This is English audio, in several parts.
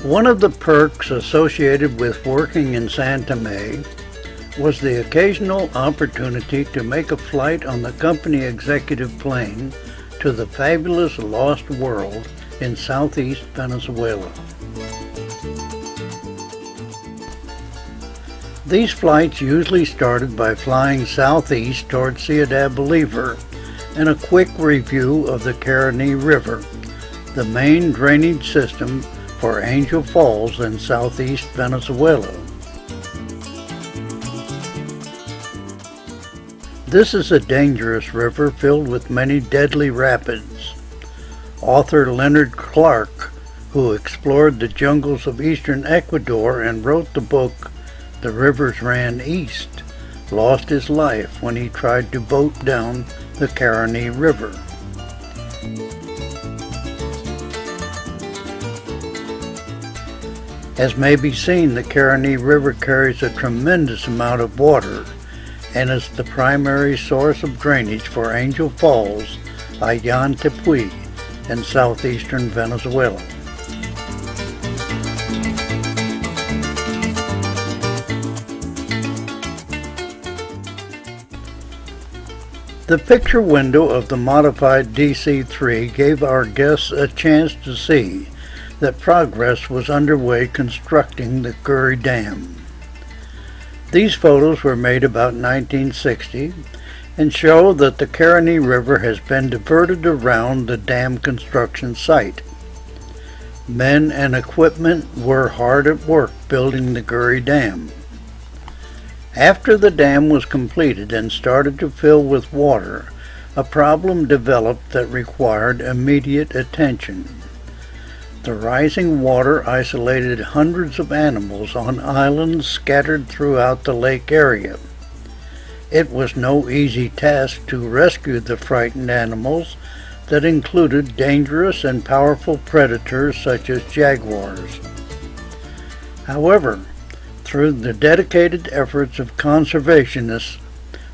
One of the perks associated with working in San Tome was the occasional opportunity to make a flight on the company executive plane to the fabulous Lost World in southeast Venezuela. These flights usually started by flying southeast toward Ciudad Bolivar and a quick review of the Caroni River, the main drainage system for Angel Falls in southeast Venezuela. This is a dangerous river filled with many deadly rapids. Author Leonard Clark, who explored the jungles of eastern Ecuador and wrote the book The Rivers Ran East, lost his life when he tried to boat down the Caroni River. As may be seen, the Caroni River carries a tremendous amount of water and is the primary source of drainage for Angel Falls, Tepuy, in southeastern Venezuela. The picture window of the modified DC-3 gave our guests a chance to see that progress was underway constructing the Guri Dam. These photos were made about 1960 and show that the Caroni River has been diverted around the dam construction site. Men and equipment were hard at work building the Guri Dam. After the dam was completed and started to fill with water, a problem developed that required immediate attention. The rising water isolated hundreds of animals on islands scattered throughout the lake area. It was no easy task to rescue the frightened animals that included dangerous and powerful predators such as jaguars. However, through the dedicated efforts of conservationists,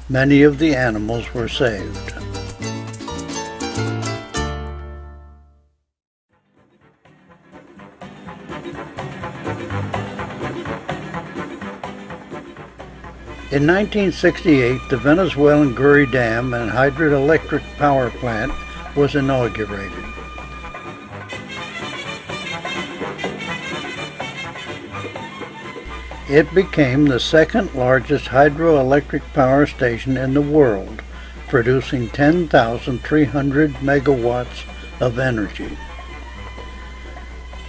many of the animals were saved. In 1968, the Venezuelan Guri Dam and hydroelectric power plant was inaugurated. It became the second largest hydroelectric power station in the world, producing 10,300 megawatts of energy.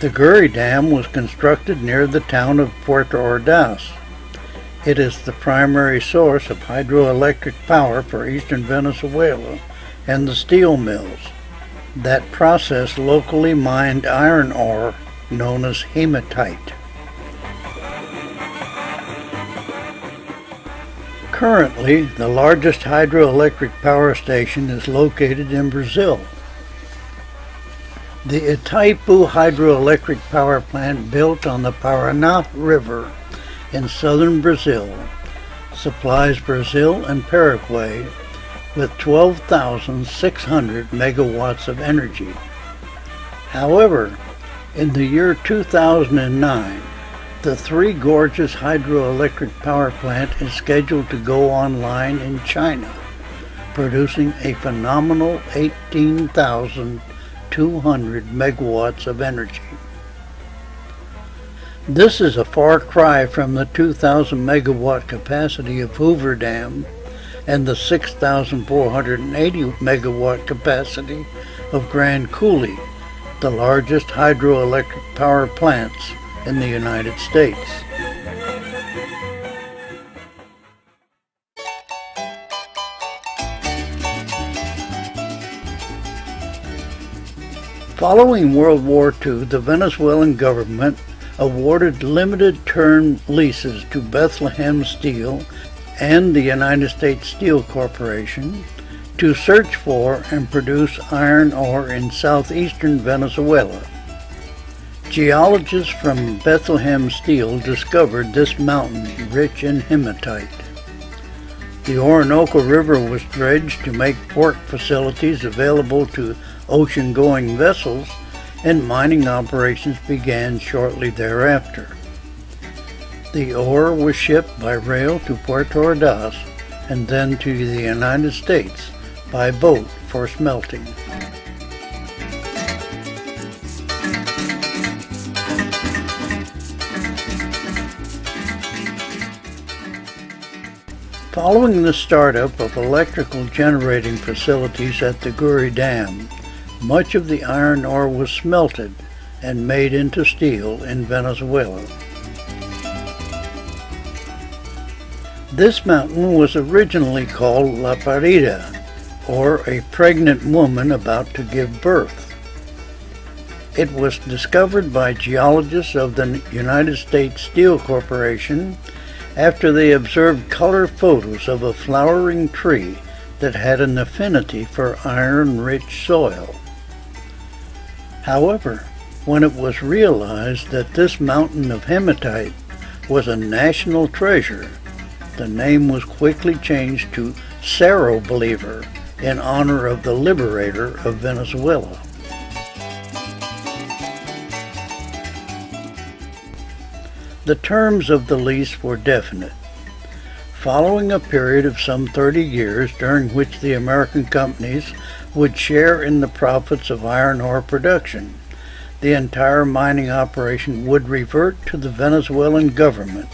The Guri Dam was constructed near the town of Puerto Ordaz. It is the primary source of hydroelectric power for eastern Venezuela and the steel mills that process locally mined iron ore known as hematite. Currently, the largest hydroelectric power station is located in Brazil. The Itaipu hydroelectric power plant, built on the Paraná River in southern Brazil, supplies Brazil and Paraguay with 12,600 megawatts of energy. However, in the year 2009, the Three Gorges hydroelectric power plant is scheduled to go online in China, producing a phenomenal 18,200 megawatts of energy. This is a far cry from the 2,000 megawatt capacity of Hoover Dam and the 6,480 megawatt capacity of Grand Coulee, the largest hydroelectric power plants in the United States. Following World War II, the Venezuelan government awarded limited-term leases to Bethlehem Steel and the United States Steel Corporation to search for and produce iron ore in southeastern Venezuela. Geologists from Bethlehem Steel discovered this mountain rich in hematite. The Orinoco River was dredged to make port facilities available to ocean-going vessels, and mining operations began shortly thereafter. The ore was shipped by rail to Puerto Ordaz and then to the United States by boat for smelting. Following the startup of electrical generating facilities at the Guri Dam, much of the iron ore was smelted and made into steel in Venezuela. This mountain was originally called La Parida, or a pregnant woman about to give birth. It was discovered by geologists of the United States Steel Corporation after they observed color photos of a flowering tree that had an affinity for iron-rich soil. However, when it was realized that this mountain of hematite was a national treasure, the name was quickly changed to Cerro Bolívar in honor of the liberator of Venezuela. The terms of the lease were definite. Following a period of some 30 years during which the American companies would share in the profits of iron ore production, the entire mining operation would revert to the Venezuelan government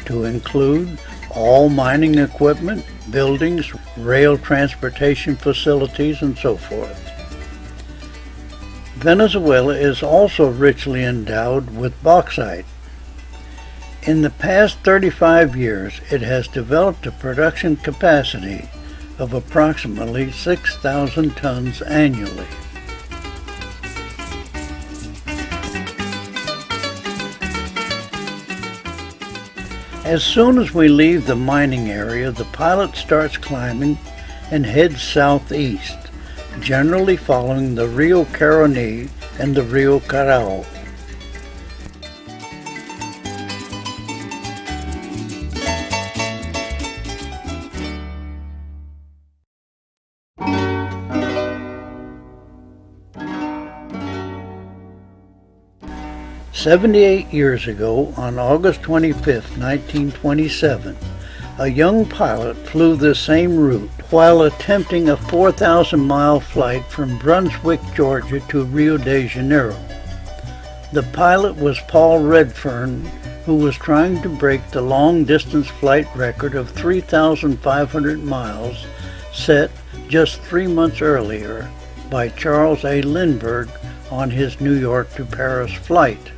to include all mining equipment, buildings, rail transportation facilities, and so forth. Venezuela is also richly endowed with bauxite. In the past 35 years, it has developed a production capacity of approximately 6,000 tons annually. As soon as we leave the mining area, the pilot starts climbing and heads southeast, generally following the Rio Caroni and the Rio Carao. "78 years ago, on August 25, 1927, a young pilot flew this same route while attempting a 4,000-mile flight from Brunswick, Georgia to Rio de Janeiro. The pilot was Paul Redfern, who was trying to break the long-distance flight record of 3,500 miles set just 3 months earlier by Charles A. Lindbergh on his New York to Paris flight.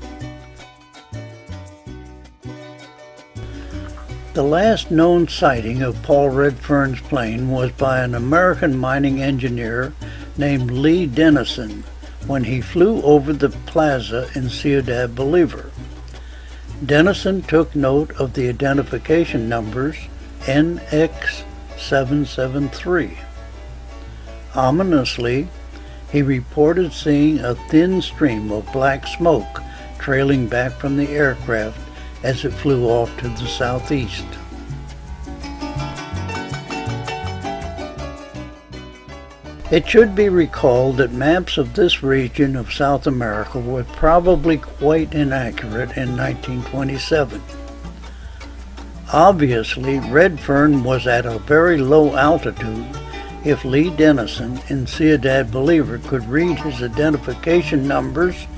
The last known sighting of Paul Redfern's plane was by an American mining engineer named Lee Dennison when he flew over the plaza in Ciudad Bolívar. Dennison took note of the identification numbers NX773. Ominously, he reported seeing a thin stream of black smoke trailing back from the aircraft as it flew off to the southeast. It should be recalled that maps of this region of South America were probably quite inaccurate in 1927. Obviously, Redfern was at a very low altitude if Lee Dennison in Ciudad Bolívar could read his identification numbers,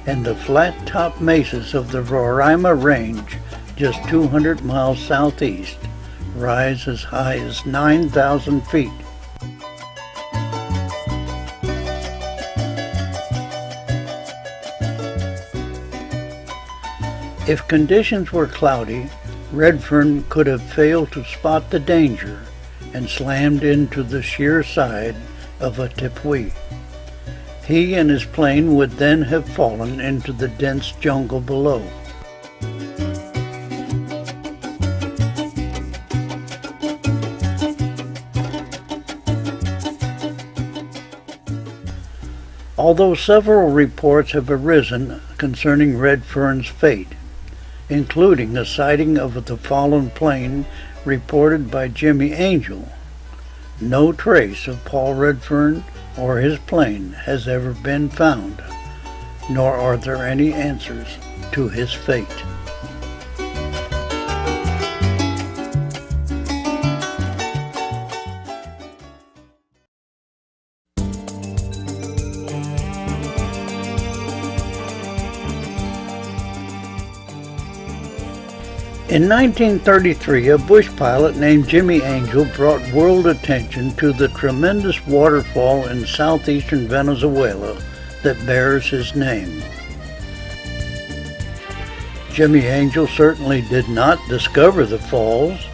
and the flat-top mesas of the Roraima Range, just 200 miles southeast, rise as high as 9,000 feet. If conditions were cloudy, Redfern could have failed to spot the danger and slammed into the sheer side of a tepuy. He and his plane would then have fallen into the dense jungle below. Although several reports have arisen concerning Redfern's fate, including a sighting of the fallen plane reported by Jimmy Angel, no trace of Paul Redfern or his plane has ever been found. nor are there any answers to his fate. In 1933, a bush pilot named Jimmy Angel brought world attention to the tremendous waterfall in southeastern Venezuela that bears his name. Jimmy Angel certainly did not discover the falls.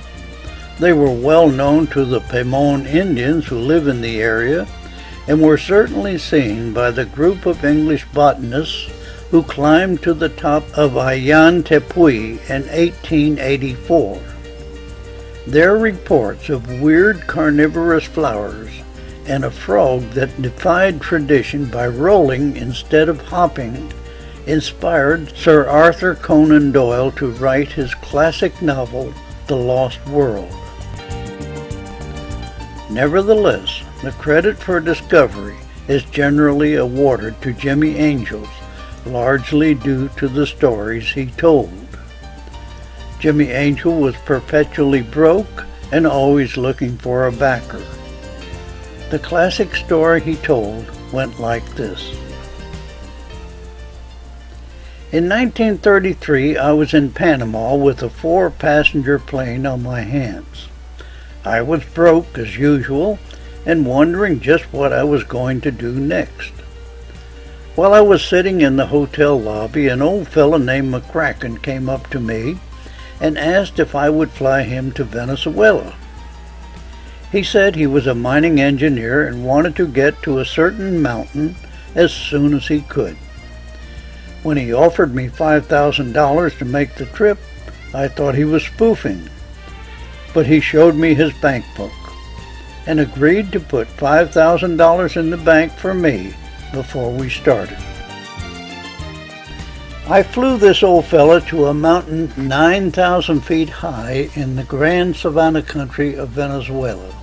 They were well known to the Mene Indians who live in the area and were certainly seen by the group of English botanists who climbed to the top of Howland in 1884. Their reports of weird carnivorous flowers and a frog that defied tradition by rolling instead of hopping inspired Sir Arthur Conan Doyle to write his classic novel, The Lost World. Nevertheless, the credit for discovery is generally awarded to Jimmy Angel, largely due to the stories he told. Jimmy Angel was perpetually broke and always looking for a backer. The classic story he told went like this. In 1933, I was in Panama with a 4-passenger plane on my hands. I was broke as usual and wondering just what I was going to do next. While I was sitting in the hotel lobby, an old fellow named McCracken came up to me and asked if I would fly him to Venezuela. He said he was a mining engineer and wanted to get to a certain mountain as soon as he could. When he offered me $5,000 to make the trip, I thought he was spoofing. But he showed me his bank book and agreed to put $5,000 in the bank for me before we started. I flew this old fella to a mountain 9,000 feet high in the grand savanna country of Venezuela.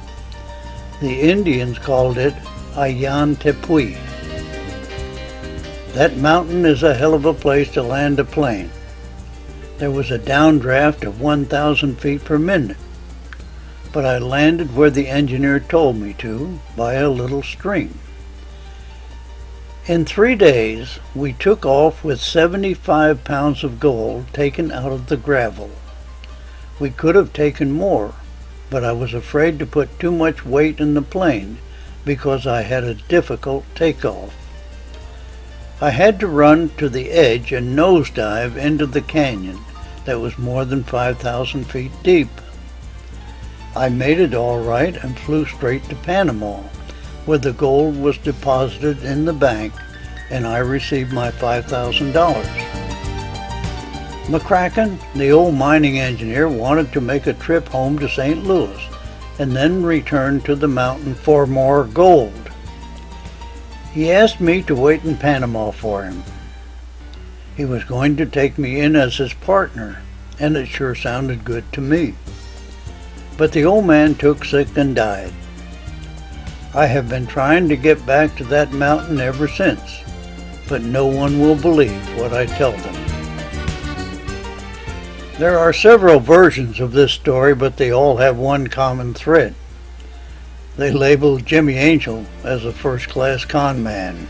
The Indians called it Howland. That mountain is a hell of a place to land a plane. There was a downdraft of 1,000 feet per minute, but I landed where the engineer told me to, by a little stream. In 3 days, we took off with 75 pounds of gold taken out of the gravel. We could have taken more, but I was afraid to put too much weight in the plane because I had a difficult takeoff. I had to run to the edge and nosedive into the canyon that was more than 5,000 feet deep. I made it all right and flew straight to Panama, where the gold was deposited in the bank and I received my $5,000. McCracken, the old mining engineer, wanted to make a trip home to St. Louis and then return to the mountain for more gold. He asked me to wait in Panama for him. He was going to take me in as his partner, and it sure sounded good to me. But the old man took sick and died. I have been trying to get back to that mountain ever since, but no one will believe what I tell them. There are several versions of this story, but they all have one common thread. They labeled Jimmy Angel as a first-class con man.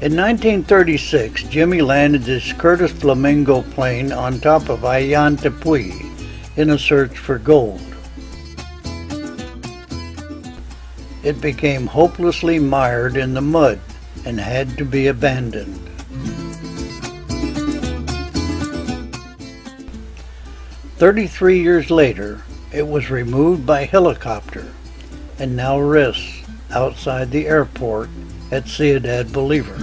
In 1936, Jimmy landed his Curtiss Flamingo plane on top of Howland in a search for gold. It became hopelessly mired in the mud and had to be abandoned. 33 years later, it was removed by helicopter and now rests outside the airport at Ciudad Bolivar.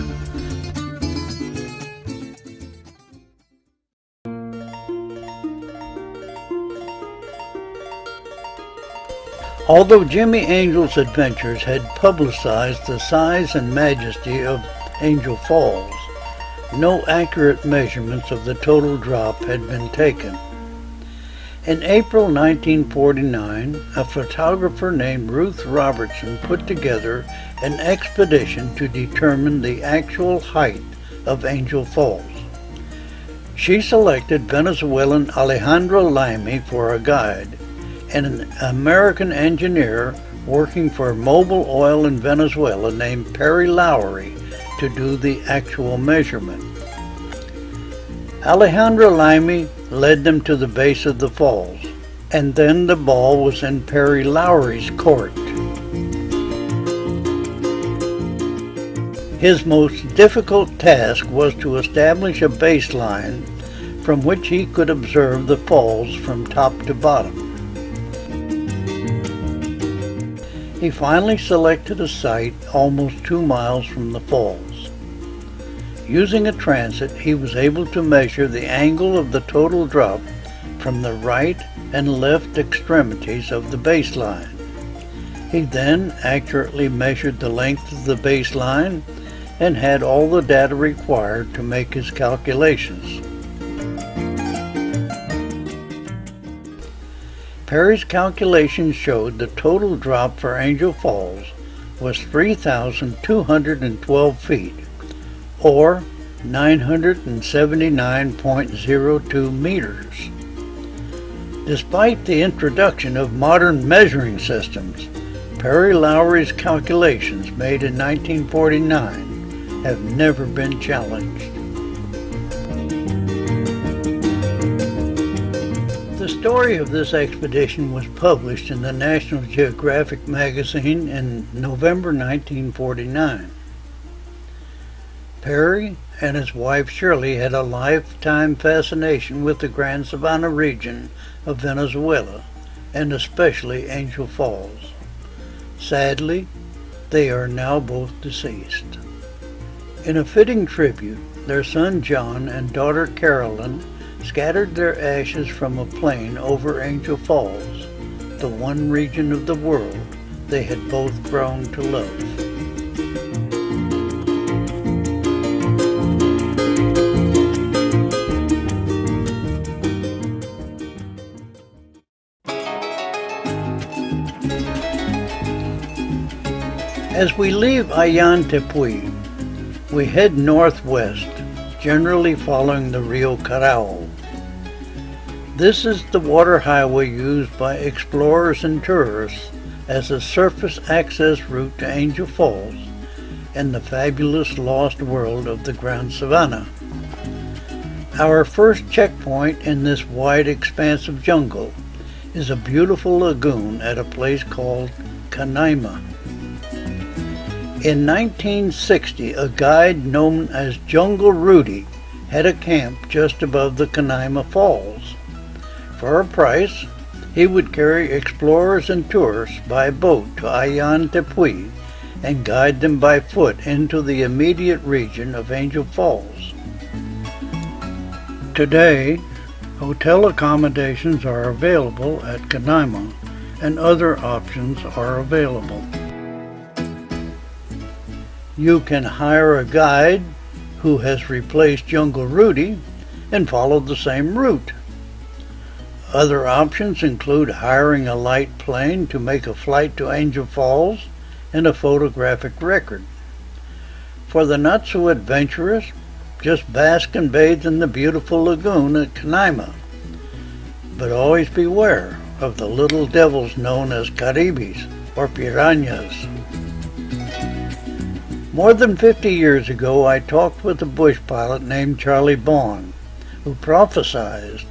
Although Jimmy Angel's adventures had publicized the size and majesty of Angel Falls, no accurate measurements of the total drop had been taken. In April 1949, a photographer named Ruth Robertson put together an expedition to determine the actual height of Angel Falls. She selected Venezuelan Alejandro Laime for a guide and an American engineer working for Mobil Oil in Venezuela named Perry Lowry to do the actual measurement. Alejandro Laime led them to the base of the falls, and then the ball was in Perry Lowry's court. His most difficult task was to establish a baseline from which he could observe the falls from top to bottom. He finally selected a site almost 2 miles from the falls. Using a transit, he was able to measure the angle of the total drop from the right and left extremities of the baseline. He then accurately measured the length of the baseline and had all the data required to make his calculations. Perry's calculations showed the total drop for Angel Falls was 3,212 feet, or 979.02 meters. Despite the introduction of modern measuring systems, Perry Lowry's calculations made in 1949 have never been challenged. The story of this expedition was published in the National Geographic magazine in November 1949. Perry and his wife Shirley had a lifetime fascination with the Grand Sabana region of Venezuela, and especially Angel Falls. Sadly, they are now both deceased. In a fitting tribute, their son John and daughter Carolyn scattered their ashes from a plane over Angel Falls, the one region of the world they had both grown to love. As we leave Ayán Tepuy, we head northwest, generally following the Rio Carao. This is the water highway used by explorers and tourists as a surface access route to Angel Falls and the fabulous lost world of the Grand Savannah. Our first checkpoint in this wide expanse of jungle is a beautiful lagoon at a place called Canaima. In 1960, a guide known as Jungle Rudy had a camp just above the Canaima Falls. For a price, he would carry explorers and tourists by boat to Ayán Tepuy and guide them by foot into the immediate region of Angel Falls. Today, hotel accommodations are available at Canaima, and other options are available. You can hire a guide who has replaced Jungle Rudy and follow the same route. Other options include hiring a light plane to make a flight to Angel Falls and a photographic record. For the not so adventurous, just bask and bathe in the beautiful lagoon at Canaima. But always beware of the little devils known as caribes or piranhas. More than 50 years ago, I talked with a bush pilot named Charlie Bond, who prophesied,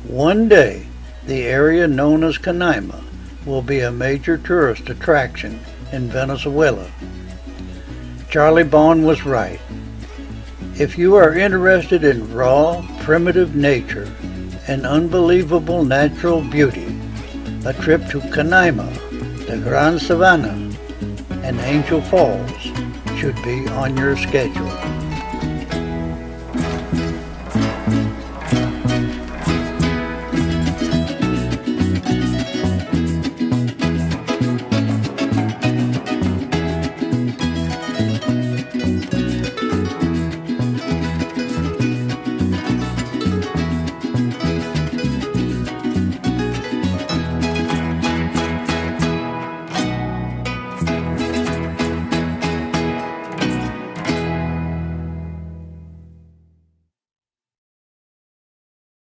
one day the area known as Canaima will be a major tourist attraction in Venezuela. Charlie Bond was right. If you are interested in raw, primitive nature and unbelievable natural beauty, a trip to Canaima, the Grand Savannah, and Angel Falls should be on your schedule.